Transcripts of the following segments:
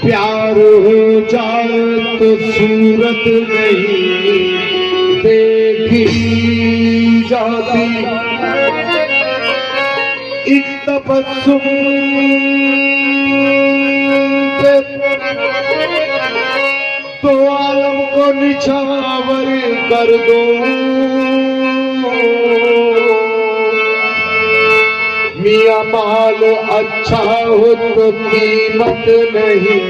प्यार हो जाए तो सूरत नहीं देखी जाती, एक तबस्सुम पे तो आलम को निछावर कर दो। मियां माल अच्छा हो तो कीमत नहीं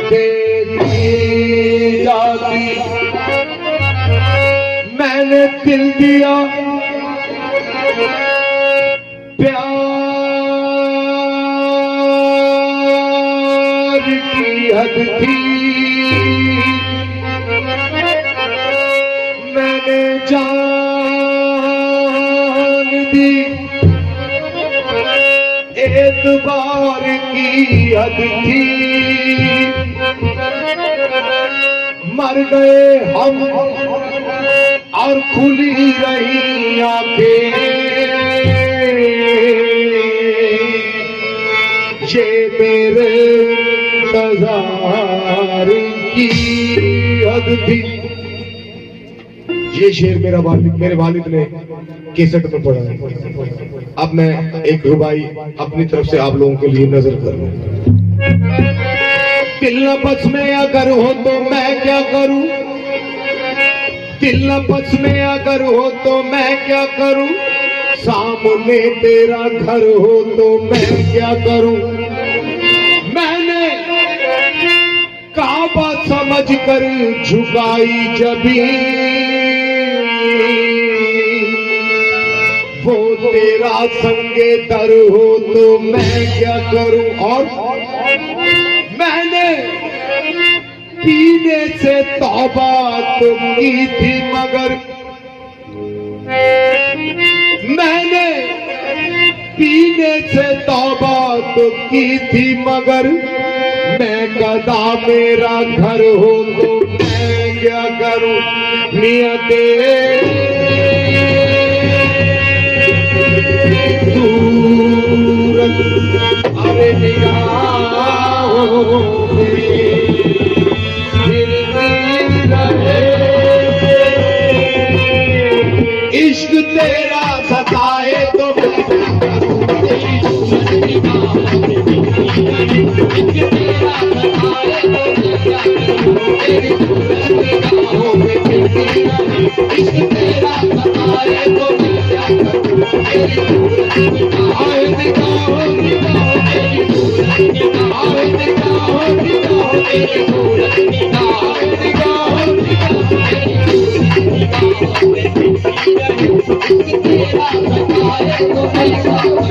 देखी जाती। मैंने दिल दिया प्यार की हद थी, मैंने जान दी एतबार की हद थी। मर गए हम और खुली रही आंखें, ये मेरे इंतजार की हद थी। ये शेर मेरे वालिद ने केसट में पढ़ा है। अब मैं एक रुबाई अपनी तरफ से आप लोगों के लिए नजर करूं। दिल न बस में अगर हो तो मैं क्या करूं, दिल न बस में अगर हो तो मैं क्या करूं, सामने तेरा घर हो तो मैं क्या करूं। मैंने काबा समझ कर झुकाई जबीन, वो तेरा संगे दर हो तो मैं क्या करूं। और मैंने पीने से तौबा तो की थी मगर, मैंने पीने से तौबा तो की थी मगर, मैं गदा मेरा घर हो तो मैं क्या करूं। मियां सूरत अरे निगाहों में इश्क तेरा सताए तो मैं तेरी सूरत निगाहों में, इश्क तेरा सताए तो मैं तेरी सूरत निगाहों में, इश्क तेरा सताए तो मैं तेरी सूरत निगाहों में, तेरी सूरत निगाहों में, तेरी सूरत निगाहों में, तेरी सूरत निगाहों में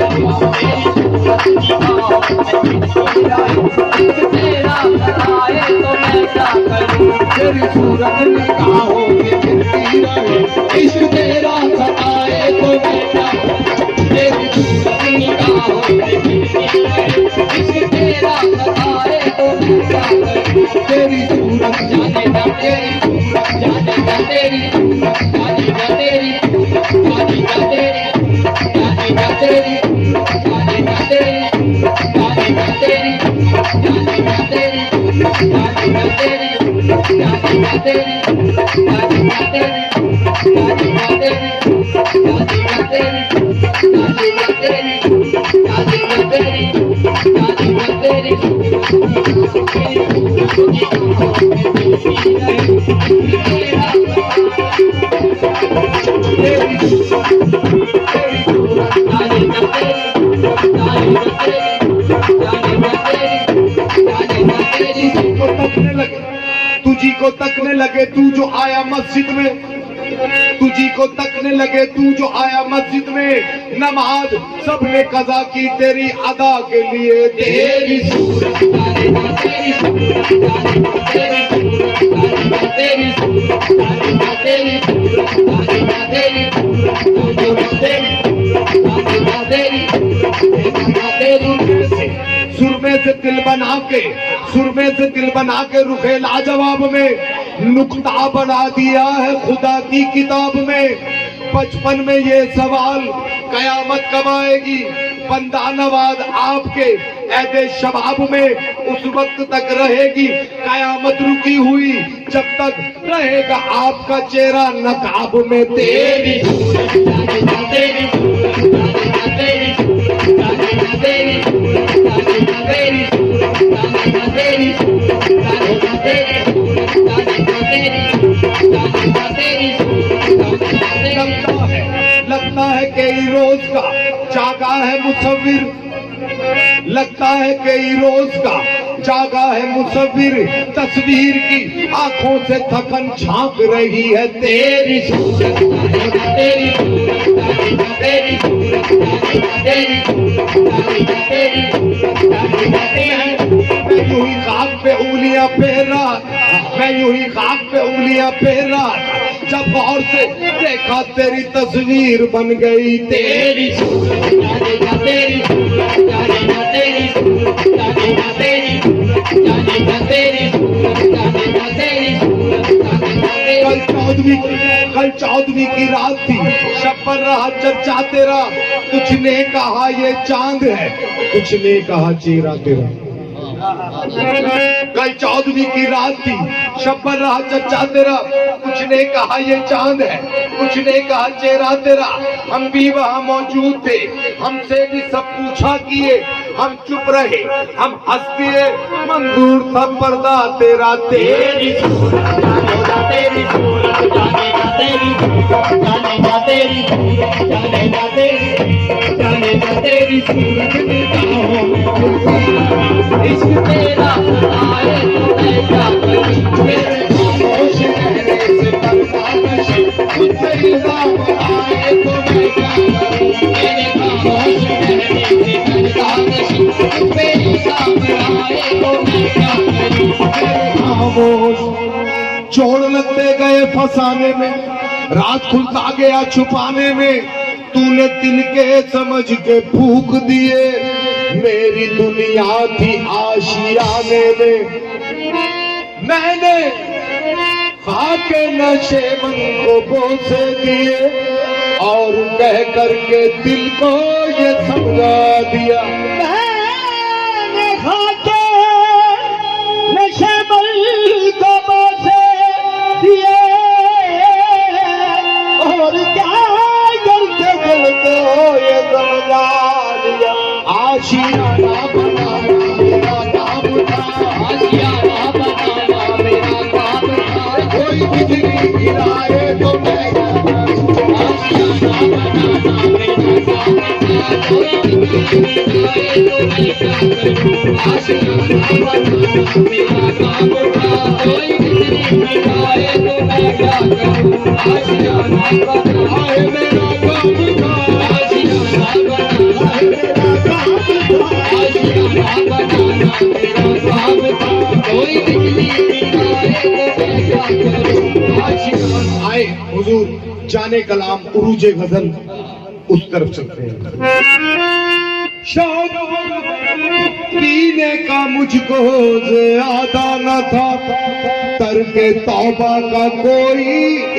फिरती रहे। इश्क तेरा सताए तो मैं क्या करूं, तेरी सूरत निगाहों में फिरती रहे। इश्क तेरा सताए तो मैं क्या करूं, तेरी सूरत जाने ना, तेरी सूरत जाने ना, तेरी सूरत जाने ना, तेरी सूरत जाने ना, तेरी जाने ना, तेरी जाने ना, तेरी जाने ना, तेरी जाने ना, तेरी जाने ना, तेरी तुझी को तकने लगे तू जो आया मस्जिद में, तुझी को तकने लगे तू जो आया मस्जिद में, नमाज सबने कज़ा की तेरी अदा के लिए। तेरी सूरत तेरी सूरत तेरी सूरत तेरी सूरत तेरी सूरत तेरी सुरमे से दिल बना के, सुरमे से दिल बना के रुखे लाजवाब में नुक्ता बना दिया है खुदा की किताब में। बचपन में ये सवाल कयामत कब आएगी, बंदा नवाज आपके ऐदे शबाब में उस वक्त तक रहेगी, कयामत रुकी हुई जब तक रहेगा आपका चेहरा नकाब में। तेरी सूरत तेरी सूरत तेरी सूरत तेरी सूरत तेरी सूरत तेरी लगता है कई रोज का जागा है मुसव्विर, लगता है कई रोज का जागा है मुसव्विर, तस्वीर की आंखों से थकन झांक रही है। तेरी सूरत तेरी सूरत तेरी सूरत तेरी सूरत तेरी मैं यूं ही खाक पे उंगलियां फेर रहा था, मैं यूं ही खाक पे उंगलियां फेर रहा था, जब गौर से देखा तेरी तस्वीर बन गई। तेरी सूरत तेरी सूरत तेरी सूरत तेरी कल चौदहवीं की रात थी, शब पर रहा चर्चा तेरा, कुछ ने कहा ये चांद है, कुछ ने कहा चेहरा तेरा। कल चौदहवीं की रात थी, शब पर रहा चर्चा तेरा, कुछ ने कहा ये चांद है, कुछ ने कहा चेहरा तेरा। हम भी वहाँ मौजूद थे, हमसे भी सब पूछा किए, हम चुप रहे, हम हंस दिए, मंजूर था पर्दा तेरा। तेरी सूरत तेरी सूरत तेरी तेरी तेरी सूरत निगाहों में इश्क तेरा आए तो मैं क्या करूं, मेरे खामोश रहने से पर्दा नशी, तुझसे इल्जाम आए तो मैं क्या करूं, मेरे खामोश रहने से पर्दा नशी, तुझसे इल्जाम आए तो मैं क्या करूं, मेरे खामोश। चोर लगते गए फंसाने में, रात खुलता गया छुपाने में, तूने तिनके समझ के फूक दिए, मेरी दुनिया थी आशियाने में। मैंने खाके नशे मन को बोसे दिए और कह करके दिल को ये समझा दिया। मैंने खाके नशे मन को बोसे दिए और क्या करके दिल को ये समझा दिया। आशियाना बनाना मेरा काम था, आशियाना बनाना मेरा काम था, कोई बिजली गिराए तो मैं आशियाना बनाना मेरा काम था, कोई बिजली गिराए तो मैं क्या करूं, आशियाना बनाना मेरा काम था, कोई बिजली गिराए तो मैं क्या करूं, आशियाना बनाना मेरा काम था, आशियाना बनाना मेरा काम था, आशियाना बनाना मेरा काम था, कोई बिजली गिराए तो मैं क्या करूं, आशियाना। आए हुजूर जाने कलाम उरूजे गजल उस तरफ चलते हैं। शौक पीने का मुझको ज्यादा न था, तर्के तौबा का कोई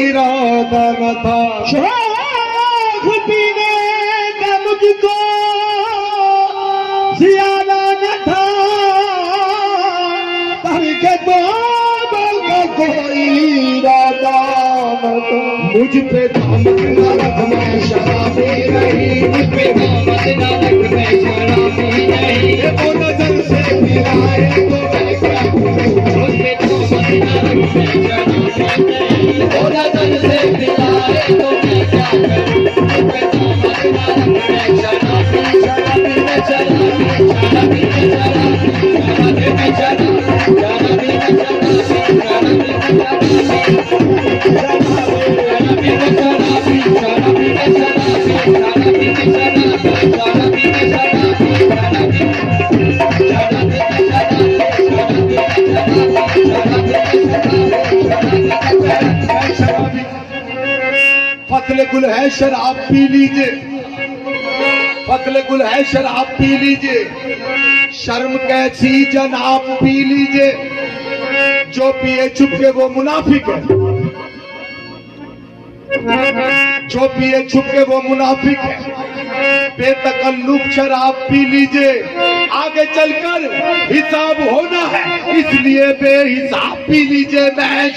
इरादा न था। शौक पीने का मुझको ज्यादा न था, तर्के तौबा का कोई इरादा न था। मुझ पे दामन न रख मैं शराबी नहीं, मुझ पे दामन न रख मैं शराबी नहीं, वो नजर से फिराए तो मैं क्या करूं, मुझ पे दामन न रख मैं शराबी नहीं, वो नजर से फिराए तो मैं क्या करूं, मुझ पे दामन न रख मैं शराबी शराबी में शराबी शराबी में शराबी शराबी में शराबी शराबी में फतले गुल है शराब पी लीजिए, फतले गुल है शराब पी लीजिए, शर्म कैसी जनाब पी लीजिए, जो पिए छुपके वो मुनाफिक है, जो पिए छुपके वो मुनाफिक है। बेतकल्लुफ शराब पी लीजिए, आगे चलकर हिसाब होना है, इसलिए बेहिसाब पी लीजिए। मैं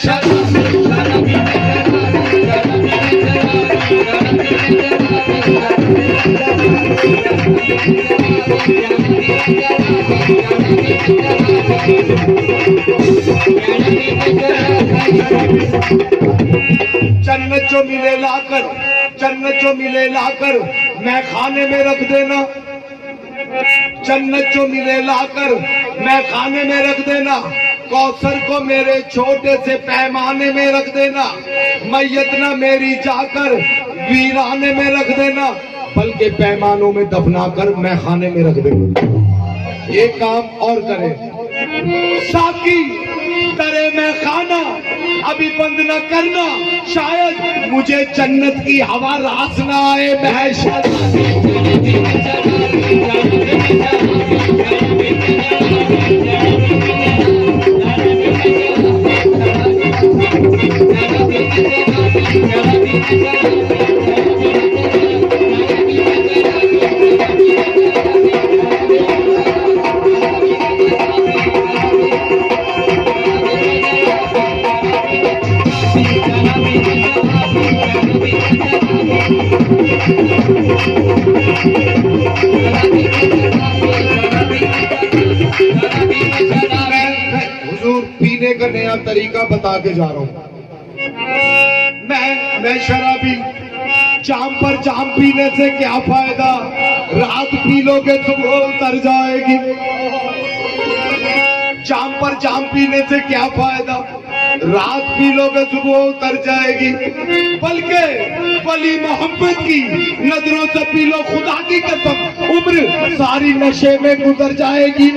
जन्नत जो मिले लाकर, जन्नत जो मिले लाकर मैं खाने में रख देना, जन्नत जो मिले लाकर मैं खाने में रख देना, कौसर को मेरे छोटे से पैमाने में रख देना, मैयत न मेरी जाकर वीराने में रख देना, बल्कि पैमानों में दफना कर मैं खाने में रख दूंगा। ये काम और करें। साकी करे मैं खाना अभी बंद न करना, शायद मुझे जन्नत की हवा रास न आए। हुजूर पीने का नया तरीका बता के जा रहा हूँ। मैं शराबी, जाम पर जाम पीने से क्या फायदा, रात पी लोगे सुबह उतर जाएगी। जाम पर जाम पीने से क्या फायदा, रात पी लोगे सुबह उतर जाएगी। बल्कि वली मोहब्बत की नजरों से पी लो, खुदा की कसम उम्र सारी नशे में गुजर जाएगी।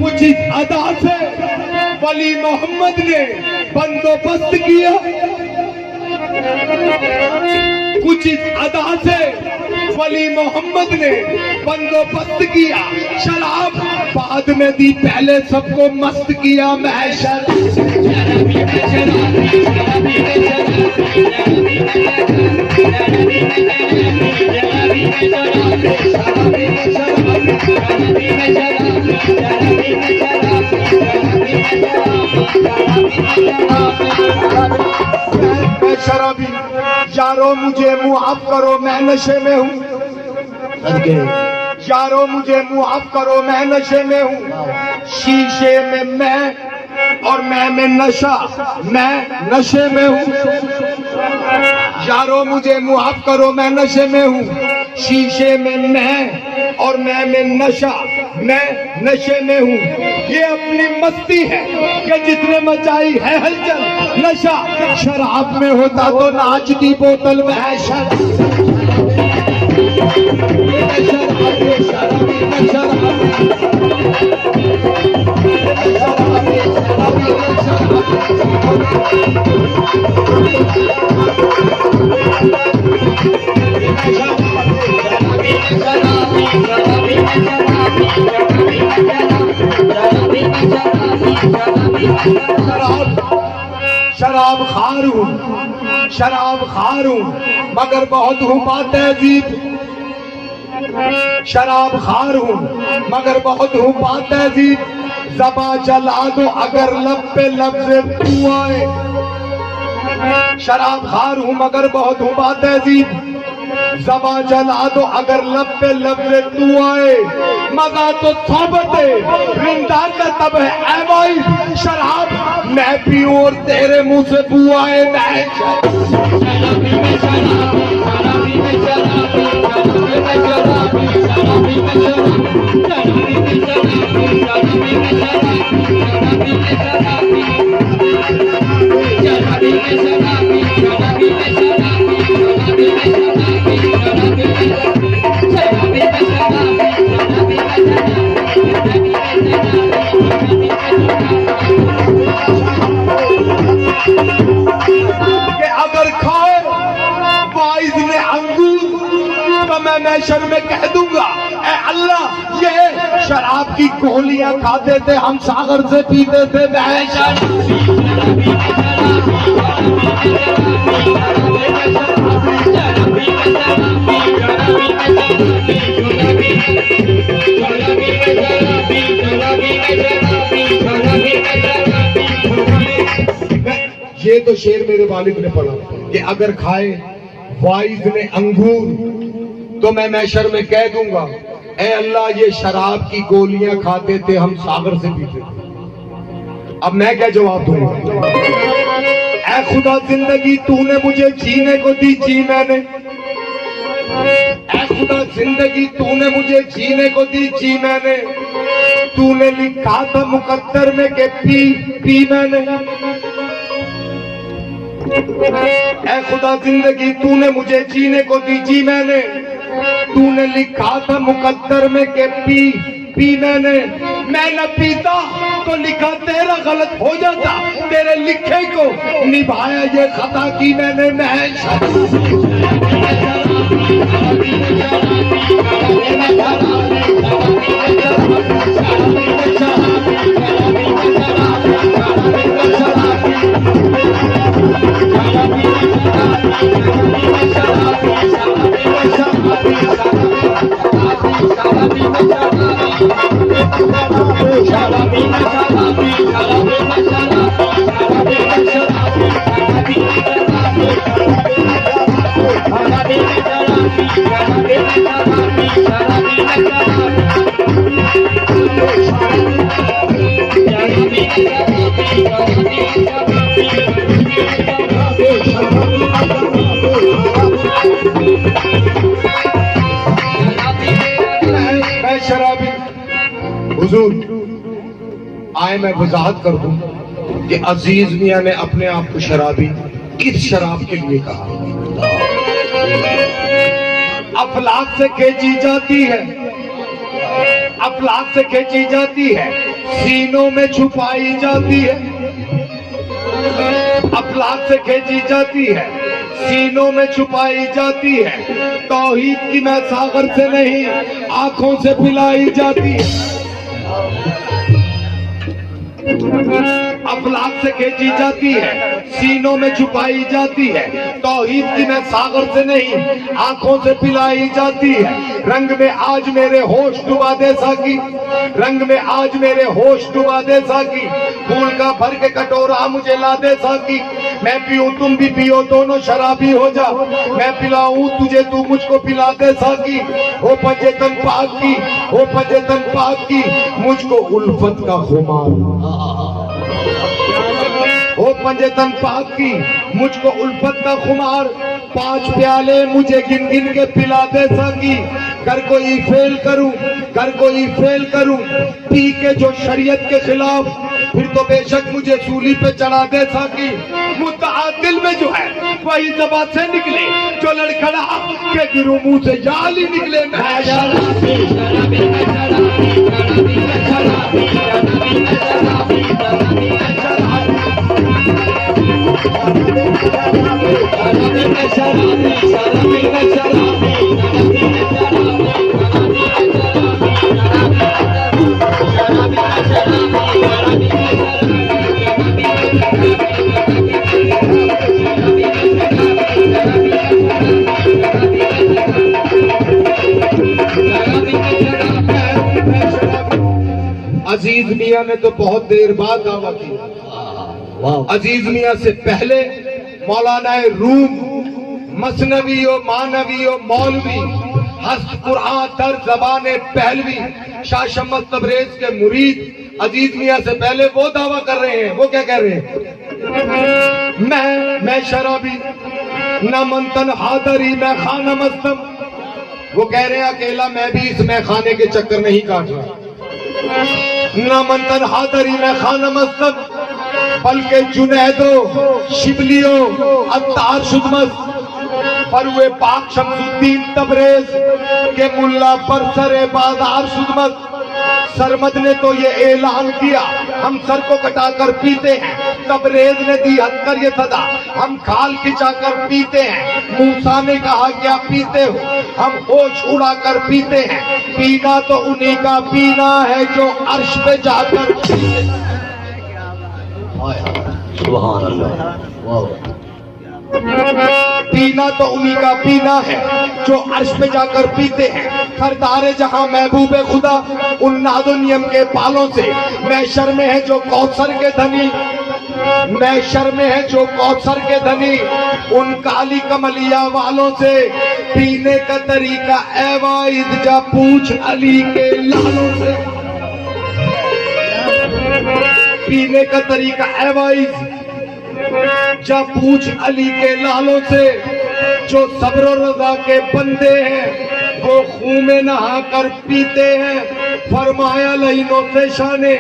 कुछ इस अदा से वली मोहम्मद ने बंदोबस्त किया, कुछ इस अदा से वली मोहम्मद ने बंदोबस्त किया। शराब बाद में दी, पहले सबको मस्त किया। मैं शराबी, यारो मुझे मुआफ करो मैं नशे में हूँ, यारो मुझे मुआफ करो मैं नशे में हूँ। शीशे में मैं और मैं में नशा, मैं नशे में हूँ। यारो मुझे मुआफ करो मैं नशे में हूँ। शीशे में मैं और मैं में नशा, मैं नशे में हूँ। ये अपनी मस्ती है कि जितने मचाई है हलचल, नशा शराब में होता तो नाचती बोतल में। शराब खार हूँ, शराब खार हूँ, मगर बहुत हूँ बातहजीब। शराब खार हूँ मगर बहुत हूँ बातहजीब। ज़बां जला दो अगर लब पे लफ्ज़ तू आए। शराब खार हूँ मगर बहुत हूँ बातहजीब। ज़बां जला दो अगर लब पे लफ्ज़ तू आए। मजा तो सोबते रिंदा का तब है ऐ भाई। शराब मैं पीऊं और तेरे मुंह से बू आए। मैं कि अगर खाए वाइज ने अंगूर तो मैं मैशर में कह दूंगा, ए अल्लाह ये शराब की गोलियां खाते थे, हम सागर से पीते थे। ये तो शेर मेरे वालिद ने पढ़ा कि अगर खाए वाइज ने अंगूर तो मैं मैशर में कह दूंगा, ए अल्लाह ये शराब की गोलियां खाते थे, हम सागर से पीते थे। अब मैं क्या जवाब दूंगा? ए खुदा जिंदगी तूने मुझे जीने को दी, जी मैंने। ए खुदा जिंदगी तूने मुझे जीने को दी, जी मैंने। तूने लिखा था मुकद्दर में के पी मैंने। ऐ खुदा जिंदगी तूने मुझे जीने को दी, जी मैंने। तूने लिखा था मुकद्दर में के पी मैंने। मैं न पीता तो लिखा तेरा गलत हो जाता, तेरे लिखे को निभाया ये खता की मैंने। मैं शराबी हुजूर आए मैं वजाहत कर दूं कि अजीज मियां ने अपने आप को शराबी किस शराब के लिए कहा? अफलाक से खींची जाती है, अफलाक से खींची जाती है, सीनों में छुपाई जाती है। अफलाक से खींची जाती है, सीनों में छुपाई जाती है। तौहीद की मैं सागर से नहीं, आंखों से पिलाई जाती है। अफलाक से खींची जाती है, सीनों में छुपाई जाती है। तौहीद की मैं सागर से नहीं, आंखों से पिलाई जाती है। रंग में आज मेरे होश डुबा दे साकी, रंग में आज मेरे होश डुबा दे साकी। फूल का भर के कटोरा मुझे ला दे साकी। मैं पीऊं तुम भी पियो, दोनों शराबी हो जा। मैं पिलाऊं तुझे, तू मुझको पिला दे साकी। ओ पंजेतन पाक की, ओ पंजेतन पाक की, मुझको उल्फत का खुमार। ओ पंजेतन पाक की, मुझको उल्फत का खुमार। 5 प्याले मुझे गिन गिन के पिला दे साकी। कर कोई फेल करूं, कर कोई फेल करूं, पी के जो शरीयत के खिलाफ, फिर तो बेशक मुझे सूली पे चढ़ा दे साकी। मुतआदिल में जो है वही ज़बान से निकले, जो लड़खड़ा के गिरू मुंह से जाल ही निकले। मैं शराबी, शराबी, शराबी, शराबी, शराबी, शराबी, शराबी, अजीज मियां ने तो बहुत देर बाद दावा किया। अजीज मियां से पहले मौलाना रूम, मसनवी और मानवी और मौलवी, हस्त कुरान दर ज़बाने पहलवी, शाह शम्स तबरेज के मुरीद अजीज मियां से पहले वो दावा कर रहे हैं। वो क्या कह रहे हैं? मैं शराबी, न मंतन हादरी मैं खाना मस्तम। वो कह रहे हैं अकेला मैं भी इस मैखाने के चक्कर नहीं काट रहा। न मंतन हादरी मैं खाना मस्तम, बल्कि जुनैदो, शिबलियो, अत्तार शुदमस पर हुए पाक शमसुद्दीन तबरेज के मुल्ला बरसरे बाजार शुदमत सरमद ने तो ये ऐलान किया हम सर को कटाकर पीते हैं। तबरेज ने दी हथकर ये सदा हम खाल खिंचाकर पीते हैं। मूसा ने कहा क्या पीते हो, हम होश उड़ाकर पीते हैं। पीना तो उन्हीं का पीना है जो अर्श पे जाकर पीते हैं। सुभान अल्लाह। वाह। पीना तो उन्हीं का पीना है जो अर्श पे जाकर पीते हैं। सरदार जहां महबूबे खुदा उन नादुनियम के पालों से मैशर में है जो कौसर के धनी, मैशर में है जो कौसर के धनी उन काली कमलिया वालों से पीने का तरीका एवाइद जा पूछ अली के लालों से। पीने का तरीका एवाइज जब पूछ अली के लालों से। जो सब्र और रज़ा के बंदे हैं वो खून में नहा कर पीते हैं। फरमाया लईनों से शाने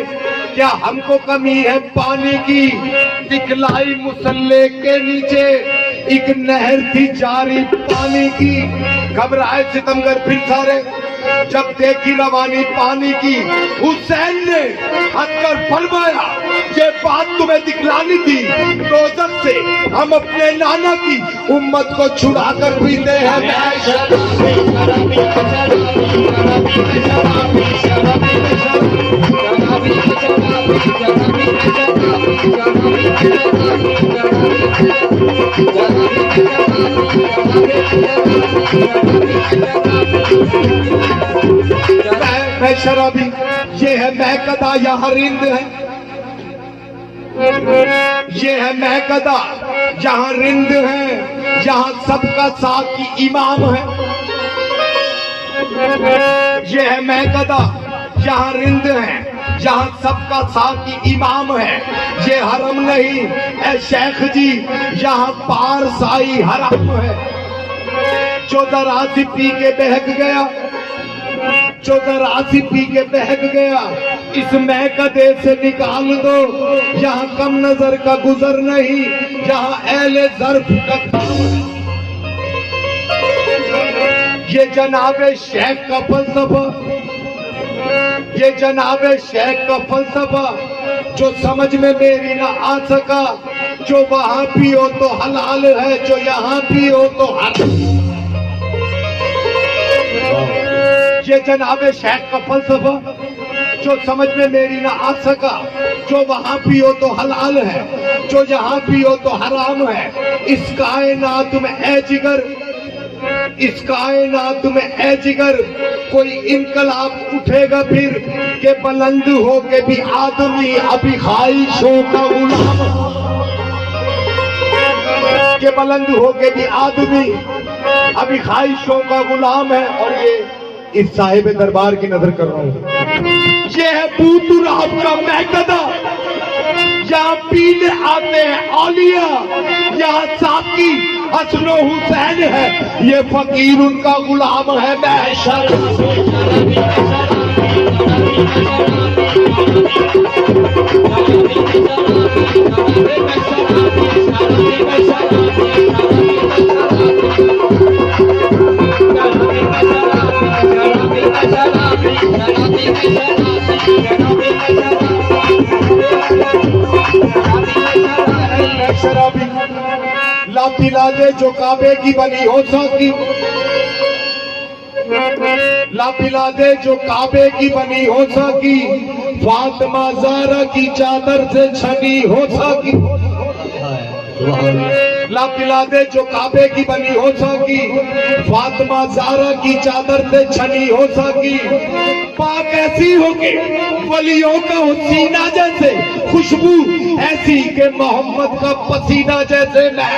क्या हमको कमी है पानी की। दिखलाई मुसल्ले के नीचे एक नहर थी जारी पानी की। घबराए सितमगर फिर सारे जब देखी रवानी पानी की। हुसैन ने हथकर फरमाया ये बात तुम्हें दिखलानी थी। रोज़त से हम अपने नाना की उम्मत को छुड़ा कर पीते हैं। मैं शराबी ये है महकदा यहाँ रिंद है। ये है महकदा जहाँ रिंद है, जहाँ सबका साकी इमाम है। ये है महकदा जहाँ रिंद है, जहाँ सबका साकी इमाम है। ये हरम नहीं है शेख जी यहाँ पार साई हराम है। जो दराजी पी के बहक गया, जो दराजी पी के बहक गया इस महकदे से निकाल दो। यहाँ कम नजर का गुजर नहीं, यहाँ अहले ज़र्फ का काम। ये जनाबे शेख का फलसफा, ये जनाबे शेख का फलसफा जो समझ में मेरी ना आ सका। जो वहां पियो तो हलाल है, जो यहाँ पियो तो हराम। ये जनाबे शेख का फलसफा जो समझ में मेरी ना आ सका। जो वहां पियो तो हलाल है, जो यहाँ पियो तो हराम है। इस कायनात में ए जिगर, इस कायनात में ए जिगर कोई इनकलाब उठेगा फिर के बुलंद हो के भी आदमी अभी ख्वाहिशों का गुलाम। के बुलंद हो के भी आदमी अभी ख्वाहिशों का गुलाम है। और ये इस साहिब दरबार की नजर कर रहा हूं। ये है बूतुराब का महकदा, यहाँ पीने आते हैं औलिया। यहाँ साकी हसनो हुसैन है, ये फकीर उनका गुलाम है। मैं शराबी ला पिला दे जो काबे की बनी हो सकी। ला पिला दे जो काबे की बनी हो सकी। फातिमा ज़हरा की चादर से छनी हो सकी। ला पिला दे जो काबे की बनी हो सकी। फातिमा ज़हरा की चादर से छनी हो सकी। पाक ऐसी हो के वलियों का सीना जैसे, खुशबू ऐसी के मोहम्मद का पसीना जैसे। मैं